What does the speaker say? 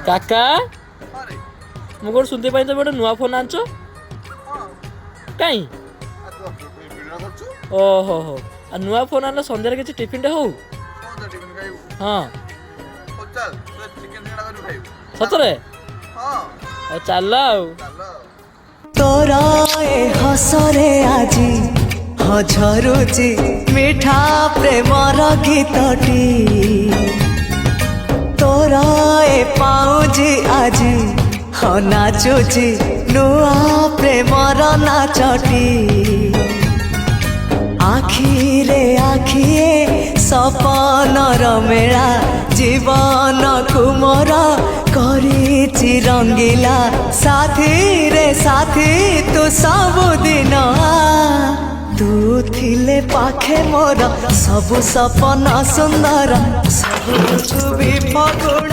काका अरे ମୁଁ କୋଉଠି ଶୁଣିତେ ପାଇ ତମେ ଗୋଟେ ନୂଆ ଫୋନ୍ ଆଣିଛ ହଁ କାଇଁ? ତୁ ଭିଡ଼ିଓ କରୁଛୁ ଓହୋ ହୋ ଆଉ ନୂଆ ଫୋନ୍ ଆଣିଲେ ସନ୍ଧ୍ୟାରେ କିଛି ଟିଫିନ୍ଟେ ହଉ। କଣ ଟିଫିନ୍ ଖାଇବୁ ହଁ ହଉ ଚାଲ ତୁ ଚିକେନ୍ ସିଙ୍ଗଡ଼ା କରିବୁ ଖାଇବୁ ସତରେ ହଁ ଆଉ ଚାଲ ଆଉ। ଚାଲ ତୋର ଏ ହସରେ ଆଜି ଝରୁଛି ମିଠା ପ୍ରେମର ଗୀତଟି ତୋର ଏ ପାଉଁଜି ଆଜି ନାଚୁଛି ନୂଆ ପ୍ରେମର ନାଚଟି ଆଖିରେ ଆଖିଏ ସପନର ମେଳା ଜୀବନକୁ ମୋର କରିଛି ରଙ୍ଗିଲା ସାଥିରେ ସାଥି ତୁ ସବୁଦିନ ତୁ ଥିଲେ ପାଖେ ମୋର ସବୁ ସପନ ସୁନ୍ଦର ସବୁ ବି ଫଗୁଣ